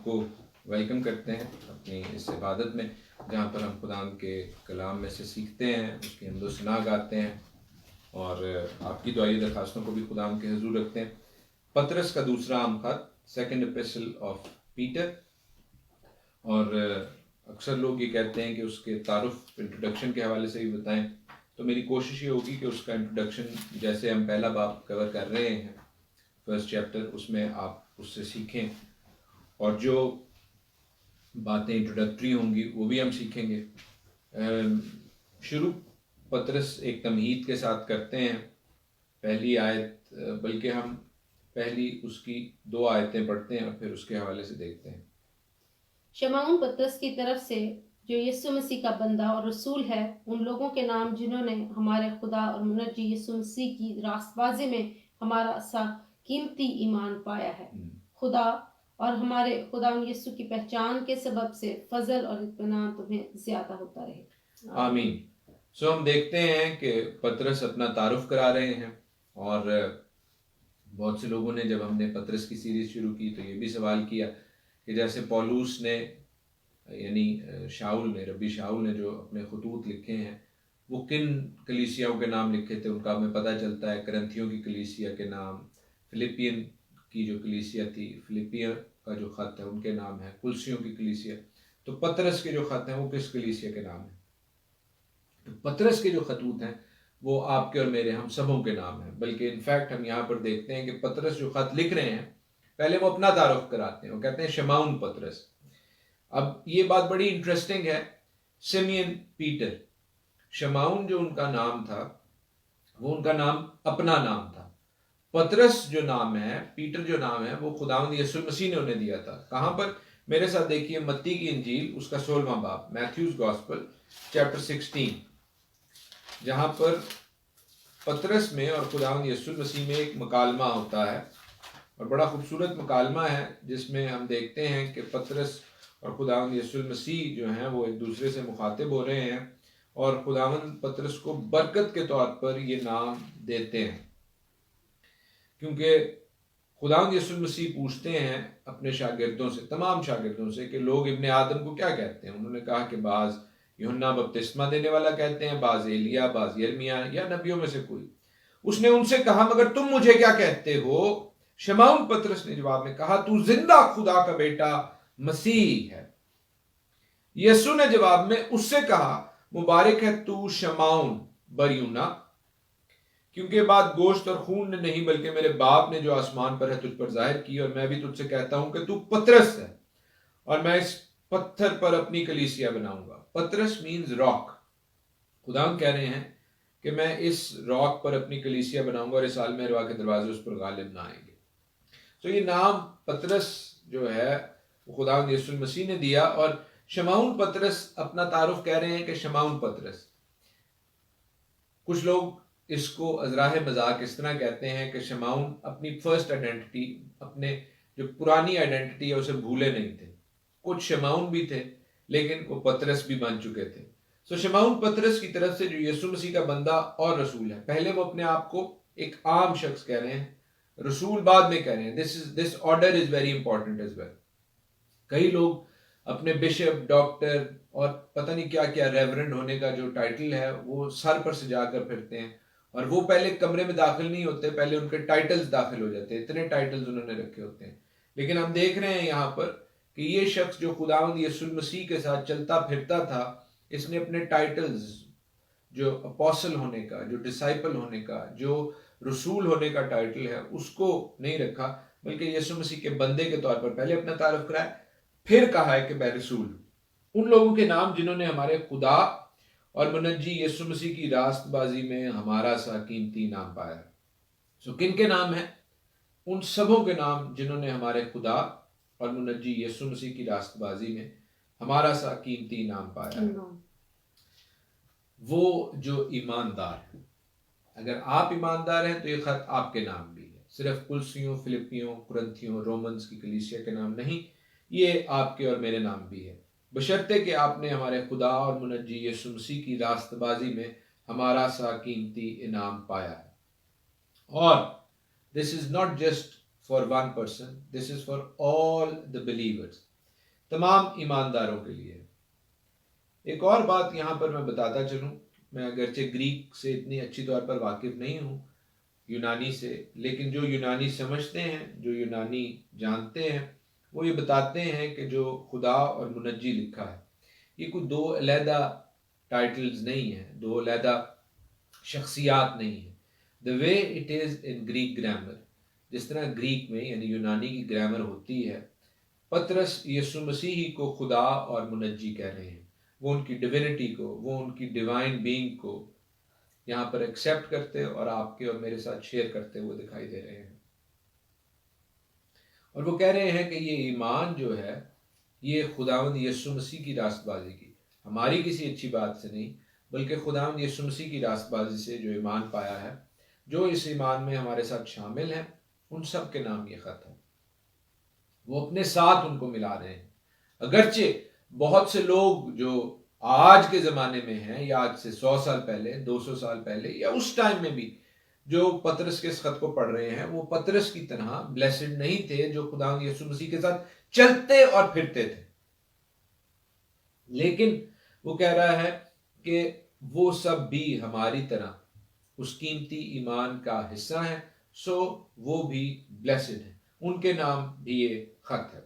کو ویلکم کرتے ہیں اپنی اس عبادت میں، جہاں پر ہم خدا کے کلام میں سے سیکھتے ہیں، اس کی حمد و ثنا گاتے ہیں اور آپ کی دعائی درخواستوں کو بھی خدا کے حضور رکھتے ہیں۔ پطرس کا دوسرا عام خط، سیکنڈ ایپسٹل آف پیٹر، اور اکثر لوگ یہ کہتے ہیں کہ اس کے تعارف انٹروڈکشن کے حوالے سے بھی بتائیں، تو میری کوشش یہ ہوگی کہ اس کا انٹروڈکشن جیسے ہم پہلا باب کور کر رہے ہیں فرسٹ چیپٹر، اس میں آپ اس سے سیکھیں، اور جو باتیں انٹروڈکٹری ہوں گی وہ بھی ہم سیکھیں گے۔ شروع پطرس ایک تمہید کے ساتھ کرتے ہیں، پہلی آیت، بلکہ ہم پہلی اس کی 2 آیتیں پڑھتے ہیں اور پھر اس کے حوالے سے دیکھتے ہیں۔ شمعون پطرس کی طرف سے جو یسوع مسیح کا بندہ اور رسول ہے، ان لوگوں کے نام جنہوں نے ہمارے خدا اور منجی یسوع مسیح کی راست بازی میں ہمارا سا قیمتی ایمان پایا ہے۔ خدا اور ہمارے خدا یسوع کی پہچان کے سبب سے فضل اور اطمینان تمہیں زیادہ ہوتا رہے۔ آمین۔ سو ہم دیکھتے ہیں کہ پطرس اپنا تعارف کرا رہے ہیں، اور بہت سے لوگوں نے جب ہم نے پطرس کی سیریز شروع کی تو یہ بھی سوال کیا کہ جیسے پولوس نے، یعنی شاؤل نے، ربی شاؤل نے جو اپنے خطوط لکھے ہیں وہ کن کلیسیاؤں کے نام لکھے تھے، ان کا ہمیں پتہ چلتا ہے۔ کرنتھیوں کی کلیسیا کے نام، فلپین کی جو کلیسیا تھی، فلپیا کا جو خط ہے ان کے نام ہے، کلسیوں کی کلیسیا۔ تو پطرس کے جو خط ہیں وہ کس کلیسیا کے نام ہیں؟ تو پطرس کے جو خطوط ہیں وہ آپ کے اور میرے، ہم سبوں کے نام ہیں۔ بلکہ انفیکٹ ہم یہاں پر دیکھتے ہیں کہ پطرس جو خط لکھ رہے ہیں پہلے وہ اپنا تعارف کراتے ہیں، وہ کہتے ہیں شمعون پطرس۔ اب یہ بات بڑی انٹرسٹنگ ہے، سیمین پیٹر، شمعون جو ان کا نام تھا وہ ان کا نام اپنا نام تھا۔ پطرس جو نام ہے، پیٹر جو نام ہے، وہ خداوند یسوع مسیح نے انہیں دیا تھا۔ کہاں پر؟ میرے ساتھ دیکھیے متی کی انجیل، اس کا 16واں باب، میتھیوز گاسپل چیپٹر 16، جہاں پر پطرس میں اور خداوند یسوع مسیح میں ایک مکالمہ ہوتا ہے، اور بڑا خوبصورت مکالمہ ہے جس میں ہم دیکھتے ہیں کہ پطرس اور خداوند یسوع مسیح جو ہیں وہ ایک دوسرے سے مخاطب ہو رہے ہیں، اور خداوند پطرس کو برکت کے طور پر یہ نام دیتے ہیں، کیونکہ خداوند یسوع مسیح پوچھتے ہیں اپنے شاگردوں سے، تمام شاگردوں سے، کہ لوگ ابن آدم کو کیا کہتے ہیں؟ انہوں نے کہا کہ بعض یوحنا بپتسمہ دینے والا کہتے ہیں، بعض ایلیا، بعض یرمیا یا نبیوں میں سے کوئی۔ اس نے ان سے کہا مگر تم مجھے کیا کہتے ہو؟ شمعون پطرس نے جواب میں کہا، تو زندہ خدا کا بیٹا مسیح ہے۔ یسوع نے جواب میں اس سے کہا، مبارک ہے تو شمعون بریونا، کیونکہ بات گوشت اور خون نے نہیں بلکہ میرے باپ نے جو آسمان پر ہے تجھ پر ظاہر کی، اور میں بھی تجھ سے کہتا ہوں کہ تو پطرس ہے، اور میں اس پتھر پر اپنی کلیسیا بناؤں گا۔ پطرس مینز راک۔ خدا کہہ رہے ہیں کہ میں اس راک پر اپنی کلیسیا بناؤں گا، اور اس عالم ارواح کے دروازے اس پر غالب نہ آئیں گے۔ تو یہ نام پطرس جو ہے وہ خداوند یسوع مسیح نے دیا، اور شمعون پطرس اپنا تعارف کہہ رہے ہیں کہ شمعون پطرس۔ کچھ لوگ اس کو ازراہ مذاق اس طرح کہتے ہیں کہ شمعون اپنی فرسٹ آئیڈینٹی، اپنے جو پرانی آئیڈینٹی ہے اسے بھولے نہیں تھے۔ کچھ شمعون بھی تھے لیکن وہ پطرس بھی بن چکے تھے۔ سو شمعون پطرس کی طرف سے جو یسوع مسیح کا بندہ اور رسول ہے، پہلے وہ اپنے آپ کو ایک عام شخص کہہ رہے ہیں، رسول بعد میں کہہ رہے ہیں۔ This order is very important as well. کئی لوگ اپنے بشپ، ڈاکٹر اور پتہ نہیں کیا کیا ریورنڈ ہونے کا جو ٹائٹل ہے وہ سر پر سجا کر پھرتے ہیں، اور وہ پہلے کمرے میں داخل نہیں ہوتے، پہلے ان کے ٹائٹلز داخل ہو جاتے ہیں، اتنے ٹائٹلز انہوں نے رکھے ہوتے ہیں۔ لیکن ہم دیکھ رہے ہیں یہاں پر کہ یہ شخص جو خداوند یسوع مسیح کے ساتھ چلتا پھرتا تھا، اس نے اپنے ٹائٹلز، جو اپوسل ہونے کا، جو ڈسائپل ہونے کا، جو رسول ہونے کا ٹائٹل ہے، اس کو نہیں رکھا، بلکہ یسوع مسیح کے بندے کے طور پر پہلے اپنا تعارف کرایا، پھر کہا ہے کہ میں رسول ہوں۔ ان لوگوں کے نام جنہوں نے ہمارے خدا اور منجی یسوع مسیح کی راست بازی میں ہمارا سا قیمتی نام پایا ہے۔ سو کن کے نام ہیں؟ ان سبوں کے نام جنہوں نے ہمارے خدا اور منجی یسوع مسیح کی راست بازی میں ہمارا سا قیمتی نام پایا ہے۔ وہ جو ایماندار ہیں، اگر آپ ایماندار ہیں تو یہ خط آپ کے نام بھی ہے، صرف کلسیوں، فلپیوں، کرنتھیوں، رومنز کی کلیسیا کے نام نہیں، یہ آپ کے اور میرے نام بھی ہے، بشرطے کہ آپ نے ہمارے خدا اور منجی یسوع مسیح کی راست بازی میں ہمارا سا قیمتی انعام پایا ہے۔ اور this is not just for one person, this is for all the believers۔ تمام ایمانداروں کے لیے. ایک اور بات یہاں پر میں بتاتا چلوں، میں اگرچہ گریک سے اتنی اچھی طور پر واقف نہیں ہوں، یونانی سے، لیکن جو یونانی سمجھتے ہیں، جو یونانی جانتے ہیں، وہ یہ بتاتے ہیں کہ جو خدا اور منجی لکھا ہے یہ کوئی دو علیحدہ ٹائٹلز نہیں ہیں، دو علیحدہ شخصیات نہیں ہیں. The way it is in Greek grammar، جس طرح گریک میں یعنی یونانی کی گرامر ہوتی ہے، پطرس یسوع مسیح کو خدا اور منجی کہہ رہے ہیں. وہ ان کی ڈیوینٹی کو، وہ ان کی ڈیوائن بینگ کو یہاں پر ایکسیپٹ کرتے اور آپ کے اور میرے ساتھ شیئر کرتے ہوئے دکھائی دے رہے ہیں. اور وہ کہہ رہے ہیں کہ یہ ایمان جو ہے یہ خداوند یسوع مسیح کی راست بازی کی، ہماری کسی اچھی بات سے نہیں، بلکہ خداوند یسوع مسیح کی راست بازی سے جو ایمان پایا ہے، جو اس ایمان میں ہمارے ساتھ شامل ہیں، ان سب کے نام یہ خط ہے. وہ اپنے ساتھ ان کو ملا رہے ہیں. اگرچہ بہت سے لوگ جو آج کے زمانے میں ہیں، یا آج سے 100 سال پہلے، 200 سال پہلے، یا اس ٹائم میں بھی جو پطرس کے اس خط کو پڑھ رہے ہیں، وہ پطرس کی طرح بلیسڈ نہیں تھے جو خداوند یسوع مسیح کے ساتھ چلتے اور پھرتے تھے. لیکن وہ کہہ رہا ہے کہ وہ سب بھی ہماری طرح اس قیمتی ایمان کا حصہ ہیں، سو وہ بھی بلیسڈ ہیں، ان کے نام بھی یہ خط ہے.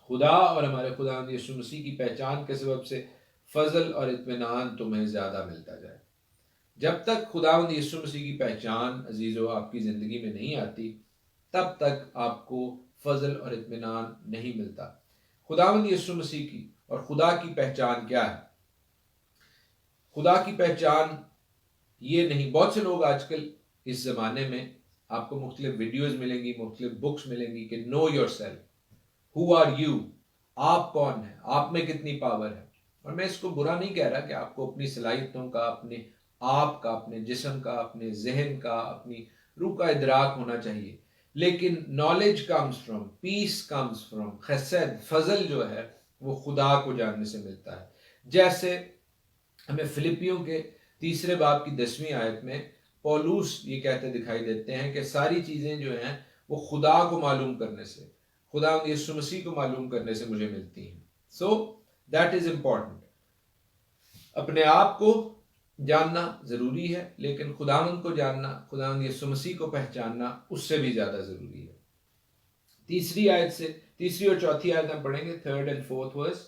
خدا اور ہمارے خداوند یسوع مسیح کی پہچان کے سبب سے فضل اور اطمینان تمہیں زیادہ ملتا جائے. جب تک خداوند یسوع مسیح کی پہچان عزیزو آپ کی زندگی میں نہیں آتی، تب تک آپ کو فضل اور اطمینان نہیں ملتا. خداوند یسوع مسیح کی اور خدا کی پہچان کیا ہے؟ خدا کی پہچان یہ نہیں. بہت سے لوگ آج کل اس زمانے میں آپ کو مختلف ویڈیوز ملیں گی، مختلف بکس ملیں گی کہ know yourself, who are you, آپ کون ہیں، آپ میں کتنی پاور ہے. اور میں اس کو برا نہیں کہہ رہا کہ آپ کو اپنی صلاحیتوں کا، اپنے آپ کا، اپنے جسم کا، اپنے ذہن کا، اپنی روح کا ادراک ہونا چاہیے، لیکن knowledge comes from, peace comes from, خسد، فضل جو ہے وہ خدا کو جاننے سے ملتا ہے. جیسے ہمیں فلپیوں کے 3 باب کی 10ویں آیت میں پولوس یہ کہتے دکھائی دیتے ہیں کہ ساری چیزیں جو ہیں وہ خدا کو معلوم کرنے سے، خدا یسوع مسیح کو معلوم کرنے سے مجھے ملتی ہیں. So that is important. اپنے آپ کو جاننا ضروری ہے، لیکن خداوند کو جاننا، خداوند یسوع مسیح کو پہچاننا اس سے بھی زیادہ ضروری ہے. 3 آیت سے 3 اور 4 آیت ہم پڑھیں گے، 3 اور 4 ورس.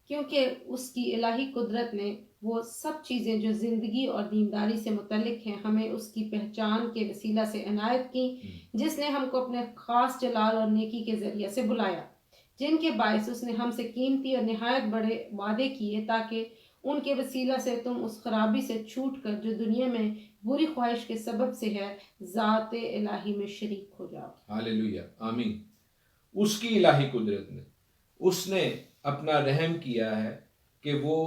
کیونکہ اس کی الہی قدرت نے وہ سب چیزیں جو زندگی اور دینداری سے متعلق ہیں ہمیں اس کی پہچان کے وسیلہ سے عنایت کی، جس نے ہم کو اپنے خاص جلال اور نیکی کے ذریعے سے بلایا، جن کے باعث اس نے ہم سے قیمتی اور نہایت بڑے وعدے کیے، تاکہ ان کے وسیلہ سے تم اس خرابی سے چھوٹ کر جو دنیا میں بری خواہش کے سبب سے ہے، ذات الہی میں شریک ہو جاؤ. ہاللیلویہ، آمین. اس کی الہی قدرت نے، اس نے اپنا رحم کیا ہے کہ وہ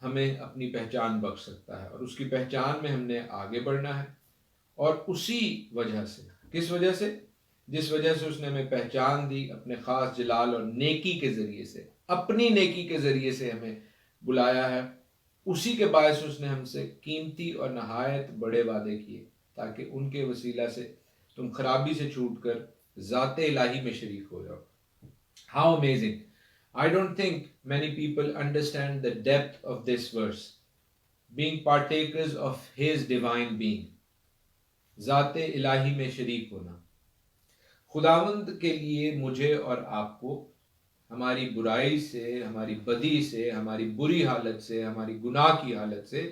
ہمیں اپنی پہچان بخش سکتا ہے، اور اس کی پہچان میں ہم نے آگے بڑھنا ہے. اور اسی وجہ سے، کس وجہ سے؟ جس وجہ سے اس نے ہمیں پہچان دی اپنے خاص جلال اور نیکی کے ذریعے سے، اپنی نیکی کے ذریعے سے ہمیں بلایا ہے. اسی کے باعث اس نے ہم سے قیمتی اور نہایت بڑے وعدے کیے، تاکہ ان کے وسیلہ سے تم خرابی سے چھوٹ کر ذات الہی میں شریک ہو جاؤ. How amazing! I don't think many people understand the depth of this verse. Being partakers of His divine being. ذات الہی میں شریک ہونا. خداوند کے لیے مجھے اور آپ کو ہماری برائی سے، ہماری بدی سے، ہماری بری حالت سے، ہماری گناہ کی حالت سے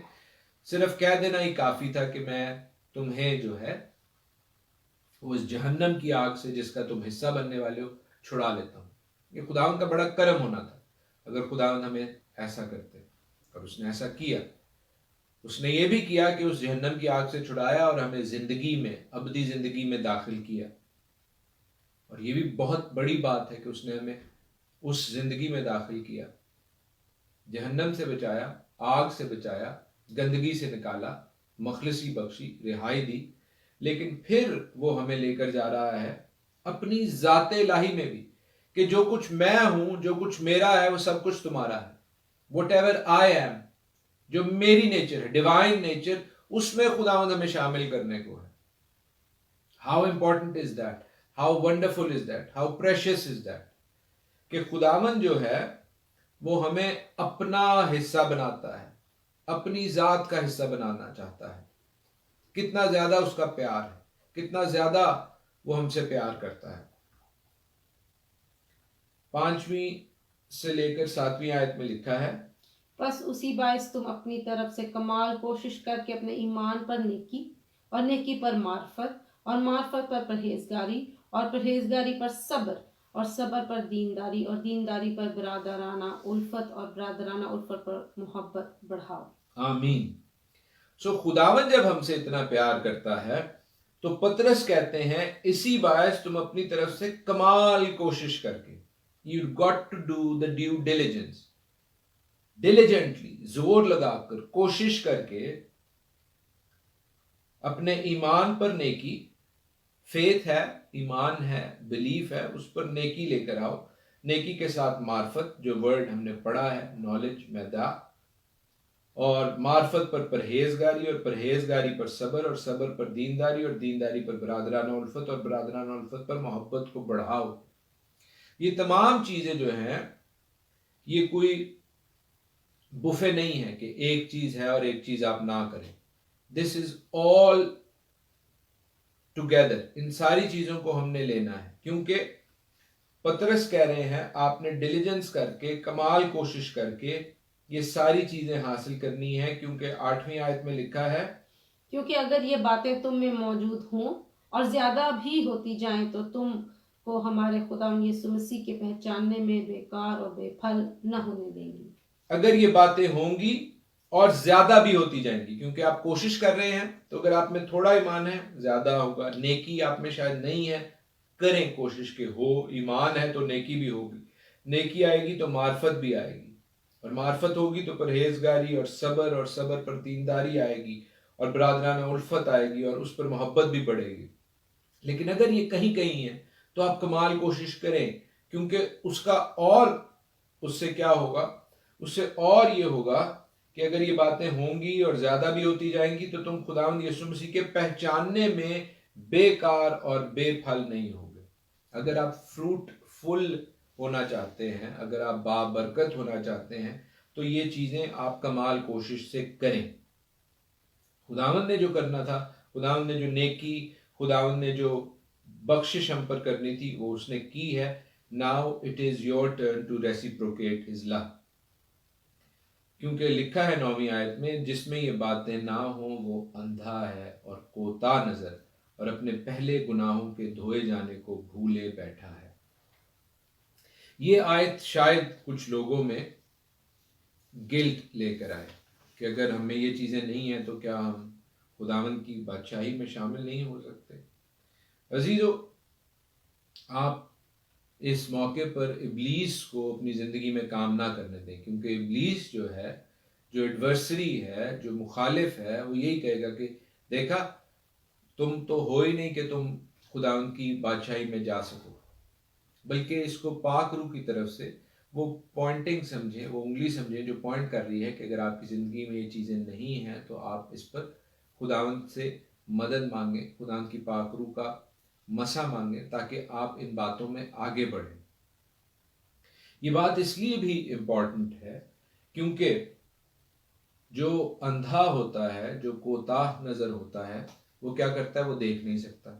صرف کہہ دینا ہی کافی تھا کہ میں تمہیں جو ہے وہ اس جہنم کی آگ سے جس کا تم حصہ بننے والے ہو چھڑا لیتا ہوں. یہ خداوند کا بڑا کرم ہونا تھا اگر خداوند ہمیں ایسا کرتے، اور اس نے ایسا کیا. اس نے یہ بھی کیا کہ اس جہنم کی آگ سے چھڑایا اور ہمیں زندگی میں، ابدی زندگی میں داخل کیا. اور یہ بھی بہت بڑی بات ہے کہ اس نے ہمیں اس زندگی میں داخل کیا، جہنم سے بچایا، آگ سے بچایا، گندگی سے نکالا، مخلصی بخشی، رہائی دی. لیکن پھر وہ ہمیں لے کر جا رہا ہے اپنی ذات الہی میں بھی، کہ جو کچھ میں ہوں، جو کچھ میرا ہے، وہ سب کچھ تمہارا ہے. وٹ ایور آئی ایم، جو میری نیچر ہے، ڈیوائن نیچر، اس میں خداوند ہمیں شامل کرنے کو ہے. How important is that, how wonderful is that, how precious is that. کہ خداوند جو ہے وہ ہمیں اپنا حصہ بناتا ہے، اپنی ذات کا حصہ بنانا چاہتا ہے. کتنا زیادہ اس کا پیار ہے، کتنا زیادہ وہ ہم سے پیار کرتا ہے. 5ویں سے لے کر 7ویں آیت میں لکھا ہے، بس اسی باعث تم اپنی طرف سے کمال کوشش کر کے اپنے ایمان پر نیکی، اور نیکی پر معرفت، اور معرفت پر پرہیزگاری، اور پرہیزگاری پر صبر، اور صبر پر دینداری، اور دینداری پر برادرانہ الفت، اور برادرانہ الفت پر محبت بڑھاؤ. آمین. سو خداوند جب ہم سے اتنا پیار کرتا ہے تو پطرس کہتے ہیں اسی باعث تم اپنی طرف سے کمال کوشش کر کے، you got to do the due diligence، diligently، زور لگا کر، کوشش کر کے اپنے ایمان پر نیکی، فیتھ ہے، ایمان ہے، بلیف ہے، اس پر نیکی لے کر آؤ. نیکی کے ساتھ معرفت، جو ورڈ ہم نے پڑھا ہے، نالج، میدا، اور معرفت پر پرہیزگاری، اور پرہیزگاری پر صبر، اور صبر پر دینداری، اور دینداری پر برادرانہ الفت، اور برادرانہ الفت پر محبت کو بڑھاؤ. یہ تمام چیزیں جو ہیں یہ کوئی بفے نہیں ہے کہ ایک چیز ہے اور ایک چیز آپ نہ کریں. دس از آل ٹوگیدر، ان ساری چیزوں کو ہم نے لینا ہے، کیونکہ پطرس کہہ رہے ہیں آپ نے ڈیلیجنس کر کے، کمال کوشش کر کے یہ ساری چیزیں حاصل کرنی ہے. کیونکہ 8ویں آیت میں لکھا ہے، کیونکہ اگر یہ باتیں تم میں موجود ہوں اور زیادہ بھی ہوتی جائیں تو تم کو ہمارے خدا یسوع مسیح کے پہچاننے میں بیکار اور بے پھل نہ ہونے دیں گی. اگر یہ باتیں ہوں گی اور زیادہ بھی ہوتی جائیں گی، کیونکہ آپ کوشش کر رہے ہیں، تو اگر آپ میں تھوڑا ایمان ہے زیادہ ہوگا. نیکی آپ میں شاید نہیں ہے، کریں کوشش کہ ہو. ایمان ہے تو نیکی بھی ہوگی، نیکی آئے گی تو معرفت بھی آئے گی، اور معرفت ہوگی تو پرہیزگاری اور صبر پر دینداری آئے گی، اور برادرانہ الفت آئے گی، اور اس پر محبت بھی بڑھے گی. لیکن اگر یہ کہیں کہیں ہے تو آپ کمال کوشش کریں، کیونکہ اس کا اور اس سے کیا ہوگا، اس سے اور یہ ہوگا کہ اگر یہ باتیں ہوں گی اور زیادہ بھی ہوتی جائیں گی تو تم خداوند یسوع مسیح کے پہچاننے میں بیکار اور بے پھل نہیں ہوگے. اگر آپ فروٹ فل ہونا چاہتے ہیں، اگر آپ بابرکت ہونا چاہتے ہیں تو یہ چیزیں آپ کمال کوشش سے کریں. خداوند نے جو کرنا تھا، خداوند نے جو نیکی، خداوند نے جو بخشش ہم پر کرنی تھی وہ اس نے کی ہے. Now it is your turn to reciprocate his love. کیونکہ لکھا ہے 9ویں آیت میں، جس میں یہ باتیں نہ ہوں وہ اندھا ہے اور کوتا نظر، اور اپنے پہلے گناہوں کے دھوئے جانے کو بھولے بیٹھا ہے. یہ آیت شاید کچھ لوگوں میں گلٹ لے کر آئے کہ اگر ہمیں یہ چیزیں نہیں ہیں تو کیا ہم خداوند کی بادشاہی میں شامل نہیں ہو سکتے. عزیزو، آپ اس موقع پر ابلیس کو اپنی زندگی میں کام نہ کرنے دیں، کیونکہ ابلیس جو ہے، جو ایڈورسری ہے، جو مخالف ہے، وہ یہی کہے گا کہ دیکھا تم تو ہو ہی نہیں کہ تم خداوند کی بادشاہی میں جا سکو. بلکہ اس کو پاک روح کی طرف سے وہ پوائنٹنگ سمجھیں، وہ انگلی سمجھیں جو پوائنٹ کر رہی ہے کہ اگر آپ کی زندگی میں یہ چیزیں نہیں ہیں تو آپ اس پر خداوند سے مدد مانگیں، خداوند کی پاک روح کا مسا مانگیں تاکہ آپ ان باتوں میں آگے بڑھیں. یہ بات اس لیے بھی امپورٹنٹ ہے کیونکہ جو اندھا ہوتا ہے، جو کوتاہ نظر ہوتا ہے، وہ کیا کرتا ہے، وہ دیکھ نہیں سکتا.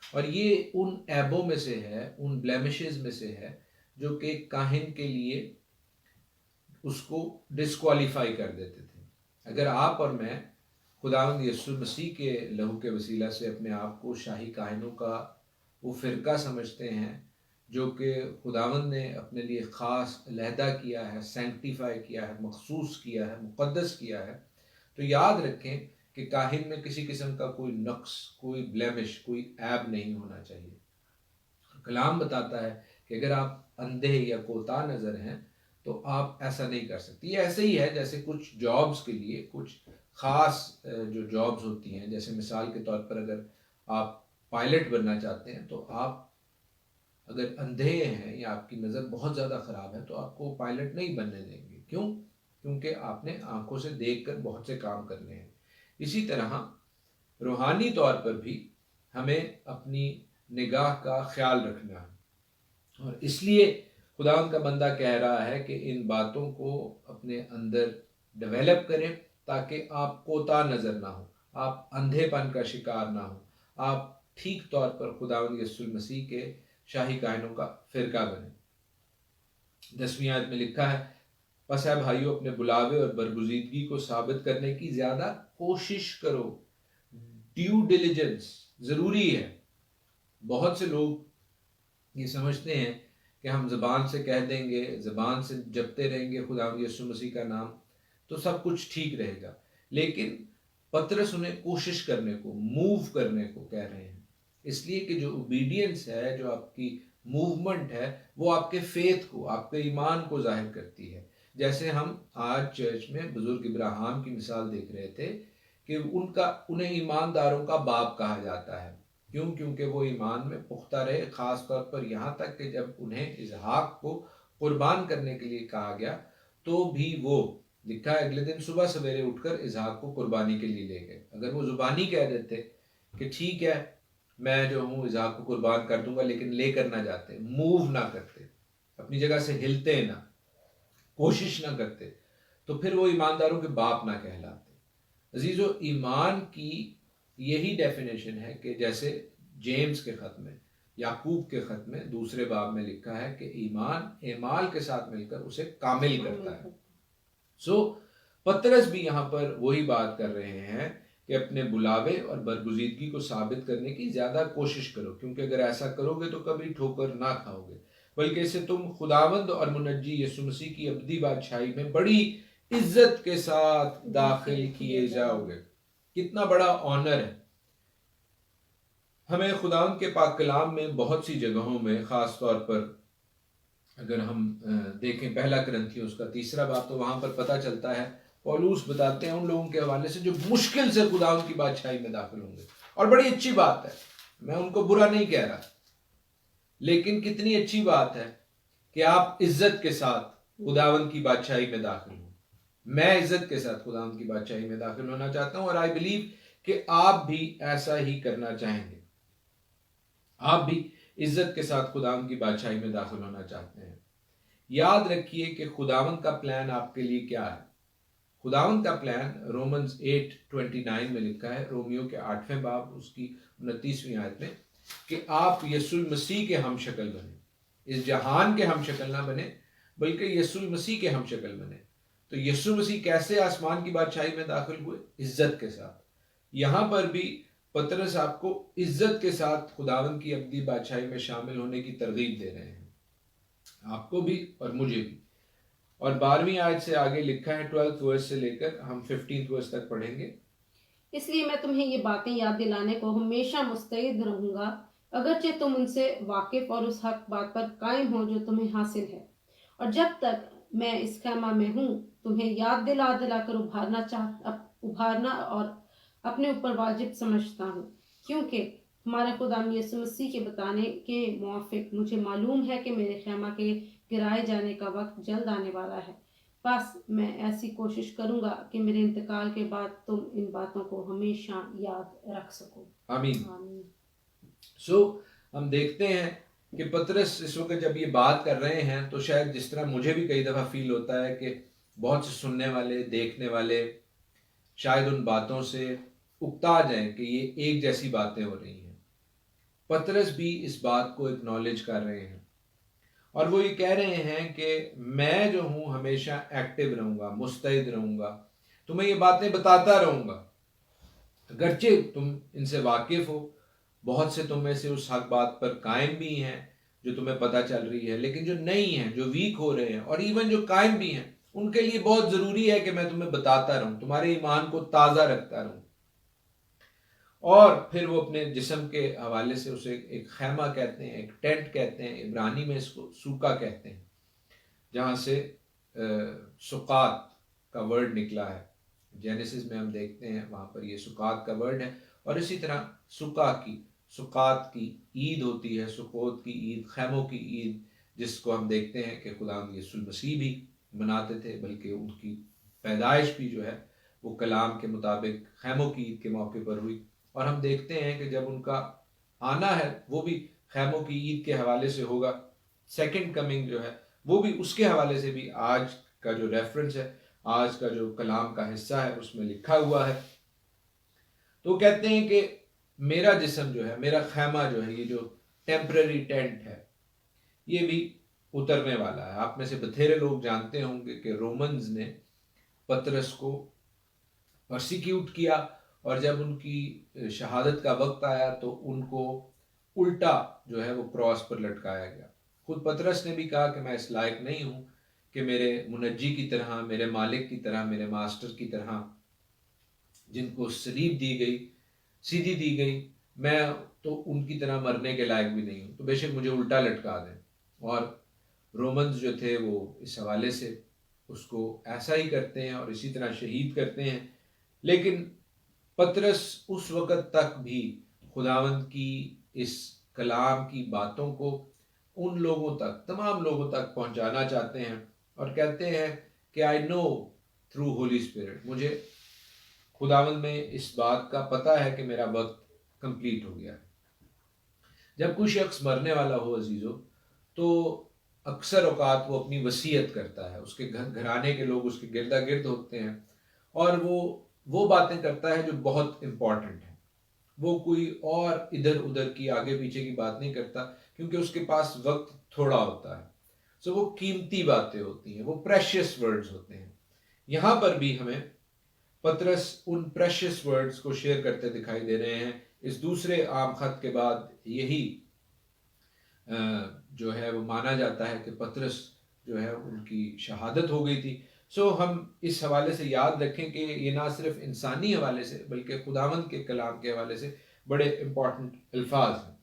اور یہ ان عیبوں میں سے ہے، ان بلیمشز میں سے ہے جو کہ کاہن کے لیے اس کو ڈسکوالیفائی کر دیتے تھے. اگر آپ اور میں خداوند یسوع مسیح کے لہو کے وسیلہ سے اپنے آپ کو شاہی کاہنوں کا وہ فرقہ سمجھتے ہیں جو کہ خداوند نے اپنے لیے خاص علیحدہ کیا ہے، سینکٹیفائی کیا ہے، مخصوص کیا ہے، مقدس کیا ہے، تو یاد رکھیں کہ کاہن میں کسی قسم کا کوئی نقص، کوئی بلیمش، کوئی عیب نہیں ہونا چاہیے. کلام بتاتا ہے کہ اگر آپ اندھے یا کوتا نظر ہیں تو آپ ایسا نہیں کر سکتے. یہ ایسے ہی ہے جیسے کچھ جابز کے لیے کچھ خاص جو جابز ہوتی ہیں، جیسے مثال کے طور پر اگر آپ پائلٹ بننا چاہتے ہیں تو آپ اگر اندھے ہیں یا آپ کی نظر بہت زیادہ خراب ہے تو آپ کو پائلٹ نہیں بننے دیں گے. کیوں؟ کیونکہ آپ نے آنکھوں سے دیکھ کر بہت سے کام کرنے ہیں. اسی طرح روحانی طور پر بھی ہمیں اپنی نگاہ کا خیال رکھنا ہے، اور اس لیے خداوند کا بندہ کہہ رہا ہے کہ ان باتوں کو اپنے اندر ڈیولپ کریں تاکہ آپ کوتا نظر نہ ہو، آپ اندھے پن کا شکار نہ ہو، آپ ٹھیک طور پر خداوند یسوع المسیح کے شاہی کائنوں کا فرقہ بنیں۔ 10ویں آیت میں لکھا ہے، پس اے بھائیو اپنے بلاوے اور برگزیدگی کو ثابت کرنے کی زیادہ کوشش کرو۔ ڈیو ڈیلیجنس ضروری ہے۔ بہت سے لوگ یہ سمجھتے ہیں کہ ہم زبان سے کہہ دیں گے، زبان سے جپتے رہیں گے خداوند یسوع مسیح کا نام تو سب کچھ ٹھیک رہے گا، لیکن پطرس انہیں کوشش کرنے کو، موو کرنے کو کہہ رہے ہیں، اس لیے کہ جو اوبیڈینس ہے، جو آپ کی موومنٹ ہے، وہ آپ کے فیتھ کو، آپ کے ایمان کو ظاہر کرتی ہے۔ جیسے ہم آج چرچ میں بزرگ ابراہیم کی مثال دیکھ رہے تھے کہ انہیں ایمانداروں کا باپ کہا جاتا ہے، کیوں؟ کیونکہ وہ ایمان میں پختہ رہے، خاص طور پر یہاں تک کہ جب انہیں اسحاق کو قربان کرنے کے لیے کہا گیا تو بھی وہ لکھا ہے اگلے دن صبح سویرے اٹھ کر اسحاق کو قربانی کے لیے لے گئے۔ اگر وہ زبانی کہہ دیتے کہ ٹھیک ہے میں جو ہوں اسحاق کو قربان کر دوں گا، لیکن لے کر نہ جاتے، موو نہ کرتے، اپنی جگہ سے ہلتے نہ، کوشش نہ کرتے، تو پھر وہ ایمانداروں کے باپ نہ کہلاتے۔ عزیزو، ایمان کی یہی ڈیفینیشن ہے کہ جیسے جیمز کے خط میں، یعقوب کے خط میں دوسرے باب میں لکھا ہے کہ ایمان اعمال کے ساتھ مل کر اسے کامل کرتا ہے۔ پطرس بھی یہاں پر وہی بات کر رہے ہیں کہ اپنے بلاوے اور برگزیدگی کو ثابت کرنے کی زیادہ کوشش کرو، کیونکہ اگر ایسا کرو گے تو کبھی ٹھوکر نہ کھاؤ گے، بلکہ اسے تم خداوند اور منجی یسوع مسیح کی ابدی بادشاہی میں بڑی عزت کے ساتھ داخل کیے جاؤ گے۔ کتنا بڑا آنر ہے۔ ہمیں خداوند کے پاک کلام میں بہت سی جگہوں میں، خاص طور پر اگر ہم دیکھیں پہلا کرنتھیوں اس کا 3 باب، تو وہاں پر پتہ چلتا ہے پولوس بتاتے ہیں ان لوگوں کے حوالے سے جو مشکل سے خداوند کی بادشاہی میں داخل ہوں گے، اور بڑی اچھی بات ہے، میں ان کو برا نہیں کہہ رہا، لیکن کتنی اچھی بات ہے کہ آپ عزت کے ساتھ خداوند کی بادشاہی میں داخل ہوں۔ میں عزت کے ساتھ خداوند کی بادشاہی میں داخل ہونا چاہتا ہوں، اور آئی بلیو کہ آپ بھی ایسا ہی کرنا چاہیں گے، آپ بھی عزت کے ساتھ خداوند کی بادشاہی میں داخل ہونا چاہتے ہیں۔ یاد رکھیے کہ خداوند کا پلان آپ کے لیے کیا ہے۔ خداوند کا پلان رومنز 8:29 میں لکھا ہے، رومیو کے 8ویں باب اس کی 29ویں آیت میں، کہ آپ یسوع مسیح کے ہم شکل بنے، اس جہان کے ہم شکل نہ بنے بلکہ یسوع مسیح کے ہم شکل بنے۔ تو یسوع مسیح کیسے آسمان کی بادشاہی میں داخل ہوئے؟ عزت کے ساتھ۔ یہاں پر بھی پطرس آپ کو عزت کے ساتھ خداوند کی ابدی بادشاہی میں شامل ہونے کی ترغیب دے رہے ہیں، آپ کو بھی اور مجھے بھی۔ اور 12ویں آیت سے آگے لکھا ہے، 12 ورس سے لے کر ہم 15 ورس تک پڑھیں گے۔ اس لیے میں تمہیں یہ باتیں یاد دلانے کو ہمیشہ مستعد رہوں گا، اگرچہ تم ان سے واقف اور اس حق بات پر قائم ہو جو تمہیں حاصل ہے، اور جب تک میں اس خیمہ میں ہوں تمہیں یاد دلا کر ابھارنا اور اپنے اوپر واجب سمجھتا ہوں، کیونکہ ہمارے خدا یسوع مسیح کے بتانے کے موافق مجھے معلوم ہے کہ میرے خیمہ کے گرائے جانے کا وقت جلد آنے والا ہے، بس میں ایسی کوشش کروں گا کہ میرے انتقال کے بعد تم ان باتوں کو ہمیشہ یاد رکھ سکو۔ آمین۔ ہم دیکھتے ہیں کہ پطرس اس وقت جب یہ بات کر رہے ہیں تو شاید جس طرح مجھے بھی کئی دفعہ فیل ہوتا ہے کہ بہت سے سننے والے، دیکھنے والے شاید ان باتوں سے اکتا جائیں کہ یہ ایک جیسی باتیں ہو رہی ہیں۔ پطرس بھی اس بات کو اکنالج کر رہے ہیں، اور وہ یہ کہہ رہے ہیں کہ میں جو ہوں ہمیشہ ایکٹیو رہوں گا، مستعد رہوں گا، تمہیں یہ باتیں بتاتا رہوں گا، اگرچہ تم ان سے واقف ہو، بہت سے تم میں سے اس حق بات پر قائم بھی ہیں جو تمہیں پتہ چل رہی ہے، لیکن جو نہیں ہیں، جو ویک ہو رہے ہیں، اور ایون جو قائم بھی ہیں، ان کے لیے بہت ضروری ہے کہ میں تمہیں بتاتا رہوں، تمہارے ایمان کو تازہ رکھتا رہوں۔ اور پھر وہ اپنے جسم کے حوالے سے اسے ایک خیمہ کہتے ہیں، ایک ٹینٹ کہتے ہیں، عبرانی میں اس کو سوکا کہتے ہیں، جہاں سے سقات کا ورڈ نکلا ہے۔ جینیسس میں ہم دیکھتے ہیں وہاں پر یہ سقات کا ورڈ ہے، اور اسی طرح سقات کی عید ہوتی ہے، سقوت کی عید، خیموں کی عید، جس کو ہم دیکھتے ہیں کہ خداوند یسوع مسیح بھی مناتے تھے، بلکہ ان کی پیدائش بھی جو ہے وہ کلام کے مطابق خیموں کی عید کے موقع پر ہوئی، اور ہم دیکھتے ہیں کہ جب ان کا آنا ہے وہ بھی خیموں کی عید کے حوالے سے ہوگا۔ سیکنڈ کمنگ جو ہے وہ بھی اس کے حوالے سے بھی آج کا جو ریفرنس ہے، آج کا جو کلام کا حصہ ہے اس میں لکھا ہوا ہے۔ تو کہتے ہیں کہ میرا جسم جو ہے، میرا خیمہ جو ہے، یہ جو ٹیمپرری ٹینٹ ہے، یہ بھی اترنے والا ہے۔ آپ میں سے بتھیرے لوگ جانتے ہوں گے کہ رومنز نے پطرس کو پرسیکیوٹ کیا، اور جب ان کی شہادت کا وقت آیا تو ان کو الٹا جو ہے وہ کراس پر لٹکایا گیا۔ خود پطرس نے بھی کہا کہ میں اس لائق نہیں ہوں کہ میرے منجی کی طرح، میرے مالک کی طرح، میرے ماسٹر کی طرح، جن کو سلیب دی گئی، سیدھی دی گئی، میں تو ان کی طرح مرنے کے لائق بھی نہیں ہوں، تو بے شک مجھے الٹا لٹکا دیں۔ اور رومنز جو تھے وہ اس حوالے سے اس کو ایسا ہی کرتے ہیں اور اسی طرح شہید کرتے ہیں۔ لیکن پطرس اس وقت تک بھی خداوند کی اس کلام کی باتوں کو ان لوگوں تک، تمام لوگوں تک پہنچانا چاہتے ہیں، اور کہتے ہیں کہ آئی نو تھرو ہولی اسپرٹ، مجھے خداوند میں اس بات کا پتہ ہے کہ میرا وقت کمپلیٹ ہو گیا۔ جب کوئی شخص مرنے والا ہو عزیزو، تو اکثر اوقات وہ اپنی وصیت کرتا ہے، اس کے گھرانے کے لوگ اس کے گردا گرد ہوتے ہیں، اور وہ باتیں کرتا ہے جو بہت امپورٹنٹ ہیں۔ وہ کوئی اور ادھر ادھر کی آگے پیچھے کی بات نہیں کرتا، کیونکہ اس کے پاس وقت تھوڑا ہوتا ہے۔ سو وہ قیمتی باتیں ہوتی ہیں، وہ پریشیس ورڈز ہوتے ہیں۔ یہاں پر بھی ہمیں پطرس ان پریشیس ورڈز کو شیئر کرتے دکھائی دے رہے ہیں۔ اس دوسرے عام خط کے بعد یہی جو ہے وہ مانا جاتا ہے کہ پطرس جو ہے ان کی شہادت ہو گئی تھی۔ سو ہم اس حوالے سے یاد رکھیں کہ یہ نہ صرف انسانی حوالے سے بلکہ خداوند کے کلام کے حوالے سے بڑے امپورٹنٹ الفاظ ہیں۔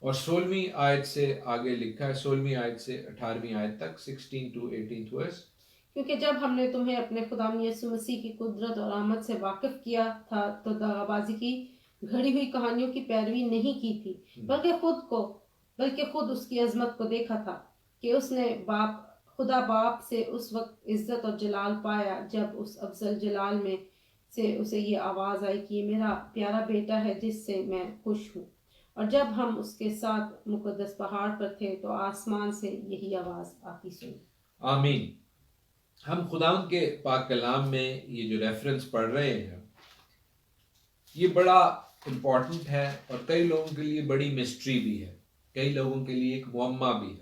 اور 16ویں آیت سے آگے لکھا ہے، 16ویں آیت سے 18ویں آیت تک، 16 to 18 ورس۔ کیونکہ جب ہم نے تمہیں اپنے خداوند یسوع مسیح کی قدرت اور آمد سے واقف کیا تھا تو دغا بازی کی گھڑی ہوئی کہانیوں کی پیروی نہیں کی تھی، بلکہ خود اس کی عظمت کو دیکھا تھا کہ اس نے خدا باپ سے اس وقت عزت اور جلال پایا جب اس افضل جلال میں سے اسے یہ آواز آئی کہ یہ میرا پیارا بیٹا ہے جس سے میں خوش ہوں۔ اور جب ہم اس کے ساتھ مقدس پہاڑ پر تھے تو آسمان سے یہی آواز آتی سنی۔ آمین۔ ہم خداوند کے پاک کلام میں یہ جو ریفرنس پڑھ رہے ہیں یہ بڑا امپورٹنٹ ہے، اور کئی لوگوں کے لیے بڑی مسٹری بھی ہے، کئی لوگوں کے لیے ایک معمہ بھی ہے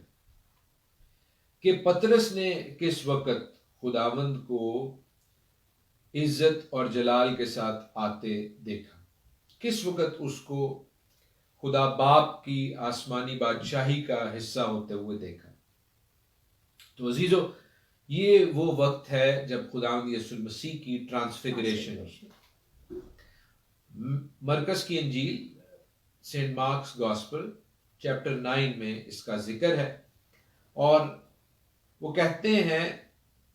کہ پطرس نے کس وقت خداوند کو عزت اور جلال کے ساتھ آتے دیکھا، کس وقت اس کو خدا باپ کی آسمانی بادشاہی کا حصہ ہوتے ہوئے دیکھا۔ تو عزیزو، یہ وہ وقت ہے جب خداوند یسوع مسیح کی ٹرانسفیگریشن ہوئی۔ مرکز کی انجیل، سینٹ مارکس گاسپل چیپٹر 9 میں اس کا ذکر ہے، اور وہ کہتے ہیں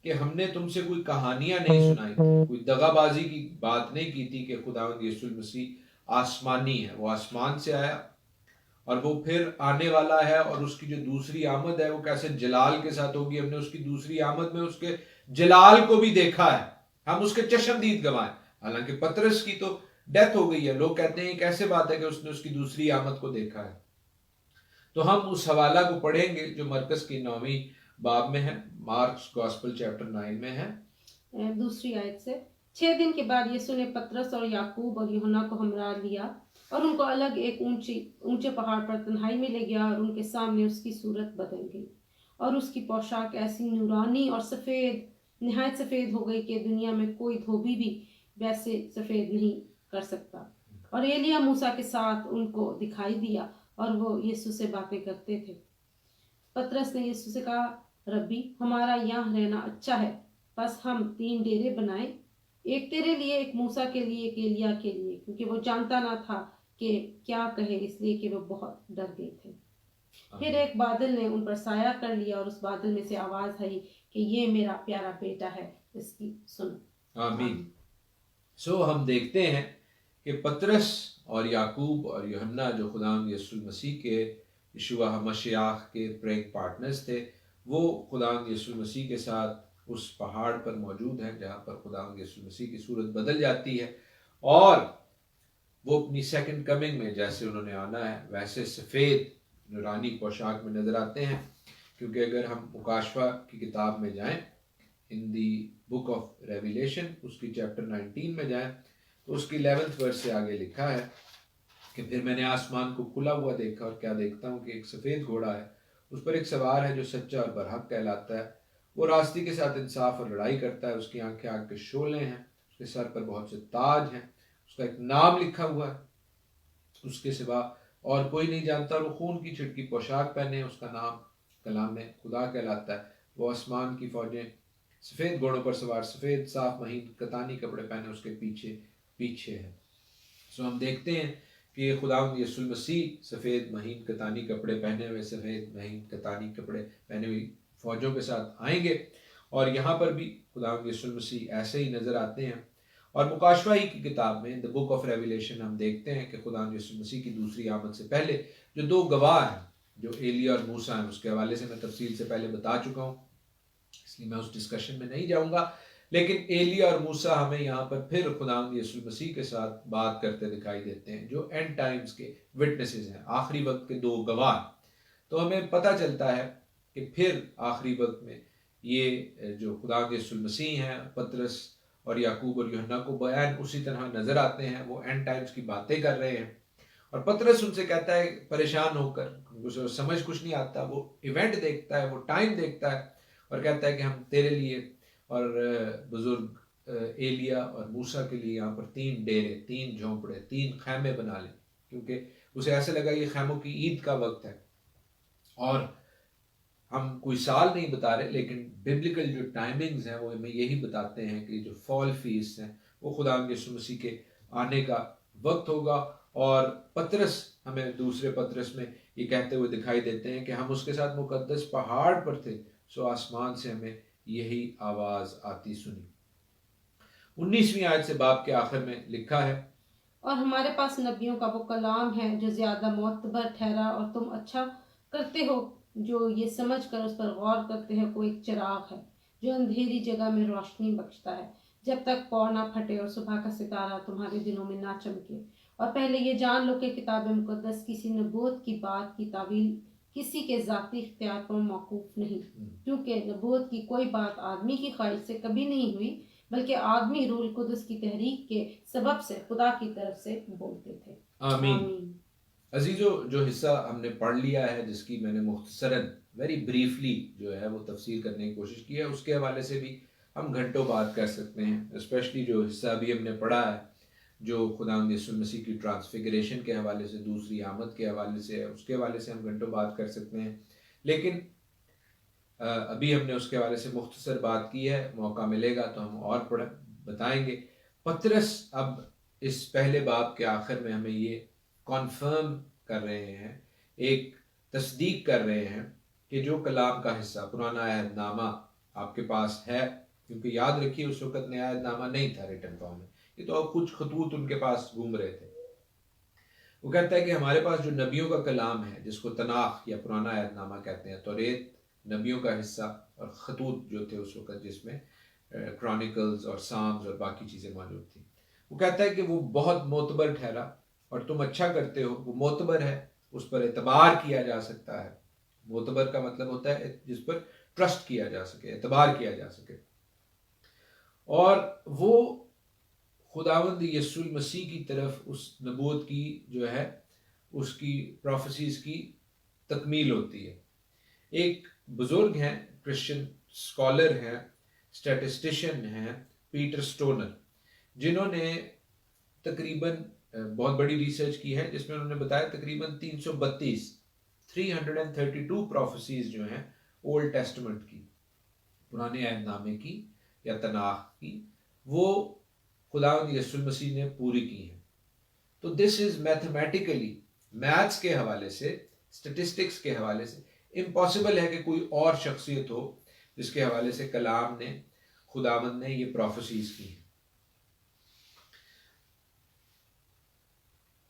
کہ ہم نے تم سے کوئی کہانیاں نہیں سنائی تھی، کوئی دغا بازی کی بات نہیں کی تھی کہ خداوند یسوع مسیح آسمانی ہے، وہ آسمان سے آیا اور وہ پھر آنے والا ہے، اور اس کی جو دوسری آمد ہے وہ کیسے جلال کے ساتھ ہوگی۔ ہم نے اس کی دوسری آمد میں اس کے جلال کو بھی دیکھا ہے، ہم اس کے چشم دید گوائے۔ حالانکہ پطرس کی تو ڈیتھ ہو گئی ہے، لوگ کہتے ہیں کیسے بات ہے کہ اس نے اس کی دوسری آمد کو دیکھا ہے۔ تو ہم اس حوالہ کو پڑھیں گے جو مرکز کی 9ویں باب میں ہے، مارکس گاسپل چیپٹر 9 میں ہے، دوسری آیت سے۔ 6 دن کے بعد یسوع نے پطرس اور یعقوب اور یوحنا کو ہمراہ لیا اور ان کو الگ ایک اونچے پہاڑ پر تنہائی میں لے گیا، اور ان کے سامنے اس کی صورت بدل گئی، اور اس کی پوشاک ایسی نورانی اور نہایت سفید ہو گئی کہ دنیا میں کوئی دھوبی بھی ویسے سفید نہیں کر سکتا۔ اور ایلیا موسیٰ کے ساتھ ان کو دکھائی دیا، اور وہ یسوع سے باتیں کرتے تھے۔ پطرس نے یسوع سے کہا، ربی، ہمارا یہاں رہنا اچھا ہے، بس ہم 3 ڈیرے بنائیں، ایک تیرے لیے، ایک موسیٰ کے لیے، ایک ایلیا کے لیے، کیونکہ وہ جانتا نہ تھا کہ کیا کہے، اس لیے کہ وہ بہت ڈر گئے تھے۔ پھر ایک بادل نے ان پر سایہ کر لیا، اور اس بادل میں سے آواز آئی کہ یہ میرا پیارا بیٹا ہے، اس کی سنو۔ آمین۔ سو ہم دیکھتے ہیں کہ پطرس اور یعقوب اور یوحنا جو خداوند یسوع مسیح کے یشوع مشیاخ کے پریگ پارٹنرز تھے، وہ خداوند یسوع مسیح کے ساتھ اس پہاڑ پر موجود ہیں جہاں پر خداوند یسوع مسیح کی صورت بدل جاتی ہے، اور وہ اپنی سیکنڈ کمنگ میں جیسے انہوں نے آنا ہے ویسے سفید نورانی پوشاک میں نظر آتے ہیں۔ کیونکہ اگر ہم مکاشفہ کی کتاب میں جائیں، ان دی بک آف ریویلیشن، اس کی چیپٹر 19 میں جائیں تو اس کی 11 ورس سے آگے لکھا ہے کہ پھر میں نے آسمان کو کھلا ہوا دیکھا، اور کیا دیکھتا ہوں کہ ایک سفید گھوڑا ہے، اس پر ایک سوار ہے جو سچا اور برحق کہلاتا ہے، وہ راستی کے ساتھ انصاف اور لڑائی کرتا ہے، اس کی آنکھیں آگ کے شعلے ہیں، اس کے سر پر بہت سے تاج ہیں، اس کا ایک نام لکھا ہوا ہے، اس کے سوا اور کوئی نہیں جانتا، اور وہ خون کی چھٹکی پوشاک پہنے، اس کا نام کلام خدا کہلاتا ہے، وہ آسمان کی فوجیں سفید گھوڑوں پر سوار، سفید صاف مہین کتانی کپڑے پہنے اس کے پیچھے پیچھے ہے۔ سو ہم دیکھتے ہیں کہ خداوند یسوع المسیح سفید مہین کتانی کپڑے پہنے ہوئے، سفید مہین کتانی کپڑے پہنے ہوئی فوجوں کے ساتھ آئیں گے، اور یہاں پر بھی خداوند یسوع المسیح ایسے ہی نظر آتے ہیں۔ اور مکاشفہ ہی کی کتاب میں دی بک آف ریویلیشن ہم دیکھتے ہیں کہ خداوند یسوع المسیح کی دوسری آمد سے پہلے جو دو گواہ ہیں، جو ایلیا اور موسیٰ ہیں، اس کے حوالے سے میں تفصیل سے پہلے بتا چکا ہوں، اس لیے میں اس ڈسکشن میں نہیں جاؤں گا، لیکن ایلیا اور موسیٰ ہمیں یہاں پر پھر خداوند یسوع المسیح کے ساتھ بات کرتے دکھائی دیتے ہیں، جو اینڈ ٹائمز کے وٹنسز ہیں، آخری وقت کے دو گواہ۔ تو ہمیں پتہ چلتا ہے کہ پھر آخری وقت میں یہ جو خداوند یسوع المسیح ہیں، پطرس اور یعقوب اور یوحنا کو بیان اسی طرح نظر آتے ہیں، وہ اینڈ ٹائمز کی باتیں کر رہے ہیں، اور پطرس ان سے کہتا ہے پریشان ہو کر، اسے سمجھ کچھ نہیں آتا، وہ ایونٹ دیکھتا ہے، وہ ٹائم دیکھتا ہے، اور کہتا ہے کہ ہم تیرے لیے اور بزرگ ایلیا اور موسیٰ کے لیے یہاں پر 3 ڈیرے، 3 جھونپڑے، 3 خیمے بنا لیں، کیونکہ اسے ایسے لگا یہ خیموں کی عید کا وقت ہے۔ اور ہم کوئی سال نہیں بتا رہے، لیکن ببلیکل جو ٹائمنگز ہیں وہ ہمیں یہی بتاتے ہیں کہ جو فال فیسٹ ہیں وہ خداوند یسوع مسیح کے آنے کا وقت ہوگا۔ اور پطرس ہمیں دوسرے پطرس میں یہ کہتے ہوئے دکھائی دیتے ہیں کہ ہم اس کے ساتھ مقدس پہاڑ پر تھے، سو آسمان سے ہمیں یہی آواز آتی سنی۔ 19ویں آیت سے باب کے آخر میں لکھا ہے، اور ہمارے پاس نبیوں کا وہ کلام ہے جو زیادہ معتبر ٹھہرا، اور تم اچھا کرتے ہو جو یہ سمجھ کر اس پر غور کرتے ہیں، کوئی ایک چراغ ہے جو اندھیری جگہ میں روشنی بخشتا ہے، جب تک پور نہ پھٹے اور صبح کا ستارہ تمہارے دلوں میں نہ چمکے۔ اور پہلے یہ جان لو کہ کتاب مقدس کسی نبوت کی بات کی تعویل کسی کے ذاتی اختیار پر موقوف نہیں، کیونکہ نبوت کی کوئی بات آدمی کی خواہش سے کبھی نہیں ہوئی، بلکہ آدمی روح القدس کی تحریک کے سبب سے خدا کی طرف سے بولتے تھے۔ آمین۔ عزیزو، جو حصہ ہم نے پڑھ لیا ہے، جس کی میں نے مختصراً ویری بریفلی جو ہے وہ تفسیر کرنے کی کوشش کی ہے، اس کے حوالے سے بھی ہم گھنٹوں بات کر سکتے ہیں، اسپیشلی جو حصہ ابھی ہم نے پڑھا ہے جو خداوند یسوع المسیح کی ٹرانسفیگریشن کے حوالے سے، دوسری آمد کے حوالے سے، اس کے حوالے سے ہم گھنٹوں بات کر سکتے ہیں، لیکن ابھی ہم نے اس کے حوالے سے مختصر بات کی ہے، موقع ملے گا تو ہم اور بتائیں گے۔ پطرس اب اس پہلے باب کے آخر میں ہمیں یہ کنفرم کر رہے ہیں، ایک تصدیق کر رہے ہیں کہ جو کلام کا حصہ پرانا عہد نامہ آپ کے پاس ہے، کیونکہ یاد رکھیے اس وقت نیا عہد نامہ نہیں تھا ریٹن فارم میں، یہ تو کچھ خطوط ان کے پاس گھوم رہے تھے۔ وہ کہتا ہے کہ ہمارے پاس جو نبیوں کا کلام ہے، جس کو تناخ یا پرانا عہد نامہ کہتے ہیں، توریت نبیوں کا حصہ اور خطوط جو تھے اس وقت، جس میں کرونیکلز اور سامز اور باقی چیزیں موجود تھیں، وہ کہتا ہے کہ وہ بہت معتبر ٹھہرا، اور تم اچھا کرتے ہو، وہ معتبر ہے، اس پر اعتبار کیا جا سکتا ہے۔ معتبر کا مطلب ہوتا ہے جس پر ٹرسٹ کیا جا سکے، اعتبار کیا جا سکے، اور وہ خداوند یسوع المسیح کی طرف اس نبوت کی جو ہے اس کی پروفیسیز کی تکمیل ہوتی ہے۔ ایک بزرگ ہیں، کرسچن اسکالر ہیں، اسٹیٹسٹیشین ہیں، پیٹر سٹونر، جنہوں نے تقریباً بہت بڑی ریسرچ کی ہے، جس میں انہوں نے بتایا تقریباً 332 پروفیسیز جو ہیں اولڈ ٹیسٹمنٹ کی، پرانے عہد نامے کی یا تناخ کی، وہ خداوند یسوع المسیح نے پوری کی ہیں۔ تو دس از میتھمیٹیکلی، میتھس کے حوالے سے، اسٹیٹسٹکس کے حوالے سے امپاسبل ہے کہ کوئی اور شخصیت ہو جس کے حوالے سے کلام نے، خداوند نے یہ پروفیسیز کی ہیں۔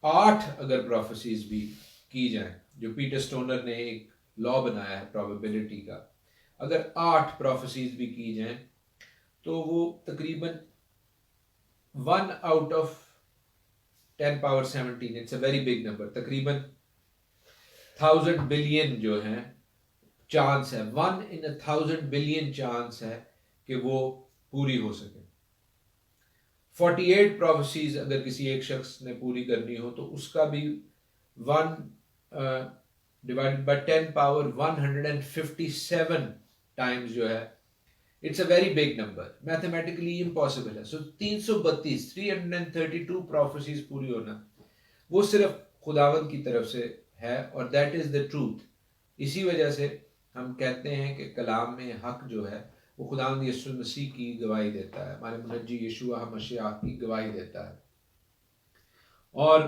8 اگر پروفیسیز بھی کی جائیں، جو پیٹر سٹونر نے ایک لا بنایا ہے پروبیبلٹی کا، اگر 8 پروفیسیز بھی کی جائیں تو وہ تقریباً 1 out of 10 power 17، it's a very big number، تقریباً 1000 بلین جو ہیں چانس ہے, 1 in 1000 بلین چانس ہے کہ وہ پوری ہو سکے. 48 پروفیسیز اگر کسی ایک شخص نے پوری کرنی ہو تو اس کا بھی 1 divided by 10 power 157 ٹائمز جو ہے, it's a very big number, mathematically impossible ہے. سو 332 پروفیسیز پوری ہونا وہ صرف خداوند کی طرف سے ہے, اور دیٹ از دا ٹروتھ. اسی وجہ سے ہم کہتے ہیں کہ کلام میں حق جو ہے وہ خداوند یسوع مسیح کی گواہی دیتا ہے, ہمارے منجی یشوع مسیح کی گواہی دیتا ہے. اور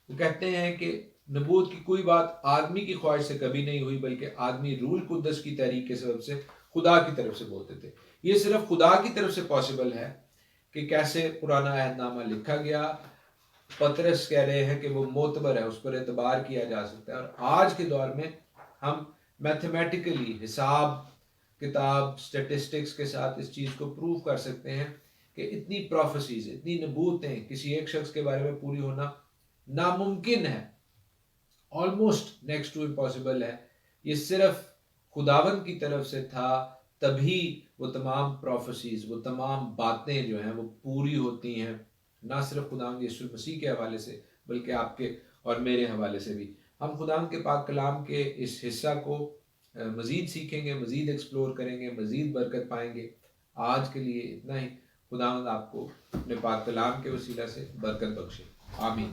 وہ کہتے ہیں کہ نبوت کی کوئی بات آدمی کی خواہش سے کبھی نہیں ہوئی, بلکہ آدمی روح القدس کی تحریک کے سبب سے خدا کی طرف سے بولتے تھے. یہ صرف خدا کی طرف سے پاسبل ہے کہ کیسے پرانا عہد نامہ لکھا گیا. پطرس کہہ رہے ہیں کہ وہ معتبر ہے, اس پر اعتبار کیا جا سکتا ہے. اور آج کے دور میں ہم میتھمیٹیکلی حساب کتاب اسٹیٹسٹکس کے ساتھ اس چیز کو پروو کر سکتے ہیں کہ اتنی پروفیسیز, اتنی نبوتیں کسی ایک شخص کے بارے میں پوری ہونا ناممکن ہے, آلموسٹ نیکسٹ ٹو امپاسبل ہے. یہ صرف خداوند کی طرف سے تھا, تبھی وہ تمام پروفیسیز, وہ تمام باتیں جو ہیں وہ پوری ہوتی ہیں, نہ صرف خداوند یسوع مسیح کے حوالے سے بلکہ آپ کے اور میرے حوالے سے بھی. ہم خداوند کے پاک کلام کے اس حصہ کو مزید سیکھیں گے, مزید ایکسپلور کریں گے, مزید برکت پائیں گے. آج کے لیے اتنا ہی. خداوند آپ کو اپنے پاک کلام کے وسیلہ سے برکت بخشے. آمین.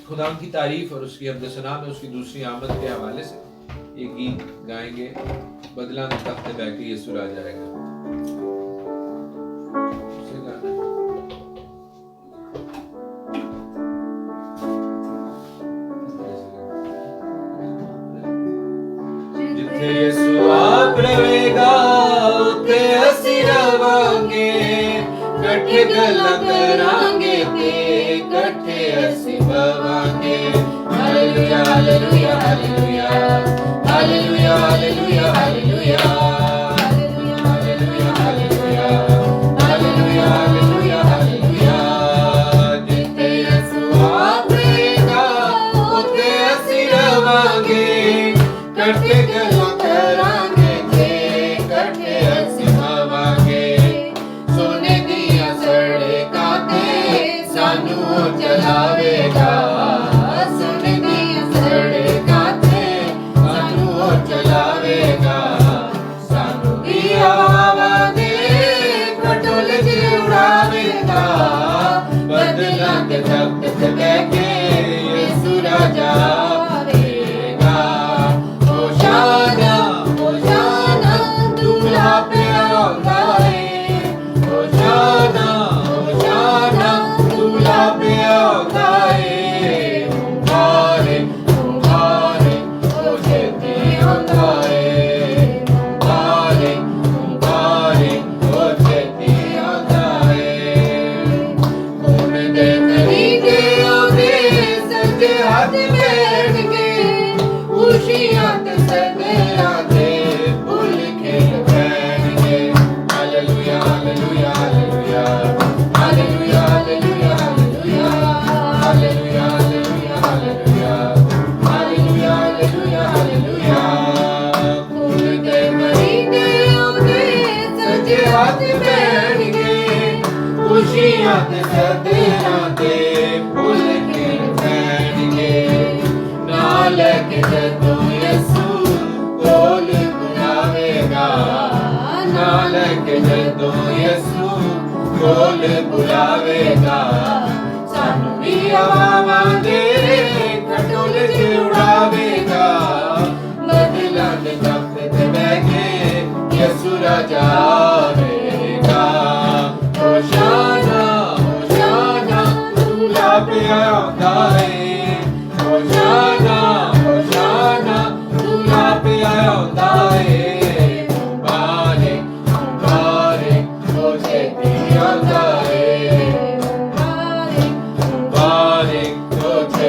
خدا کی تعریف اور اس کی حمد و ثنا میں اس کی دوسری آمد کے حوالے سے ایک گیت گائیں گے, بدلا نہ تخت بہ کے یسوع آ جائے گا. جتھے یسوع آپ رہے گا اتھے اسی رہواਂਗੇ, کٹھے گلاں کرانگے تے کٹھے اسی بواਂਗੇ. Hallelujah hallelujah hallelujah hallelujah hallelujah hallelujah hallelujah hallelujah hallelujah hallelujah hallelujah. جتھے یسوع آپ رہے گا اتھے اسی رہواਂਗੇ, کٹھے گلاں کرانگے تے کٹھے اسی بواਂਗੇ. سونے دیاں سڑکاں تے سانوں چلاوے گا, سونے دیاں سڑکاں تے سانوں چلاوے گا. سانوں دی ہواواں دے پٹول چ اڑاوے گا, بدلاں دے تخت تے بیٹھ کے یسوع راجا آوے گا. ہوشانا ہوشانا دولہا پیا آوندا اے, ہوشانا ہوشانا دولہا پیا آوندا اے. مبارک مبارک او چھیتی آوندا اے, مبارک مبارک او چھیتی آوندا اے. خون دے طریقے اودے سجے ہاتھ بیٹھ کے, خوشیاں تے صدیاں دے پھول کھل پین گے. Hallelujah hallelujah hallelujah hallelujah hallelujah hallelujah hallelujah hallelujah hallelujah hallelujah hallelujah. خون دے مریدے اودے سجے ہاتھ بیٹھ کے, خوشیاں تے صدیاں دے پھول کھل پین گے. نال کے جدوں یسوع کول بلاوے گا, نال کے جدوں یسوع کول بلاوے گا. سانوں بھی ہواواں دے کھٹول چ اڑاوے گا, بدلاں دے تخت تے بیٹھ کے یسوع راجا آوے گا. ہوشانا ہوشانا دولہا پیا آوندا اے, ہوشانا ہوشانا دولہا پیا آوندا اے. مبارک مبارک او چھیتی آوندا اے, مبارک مبارک او چھیتی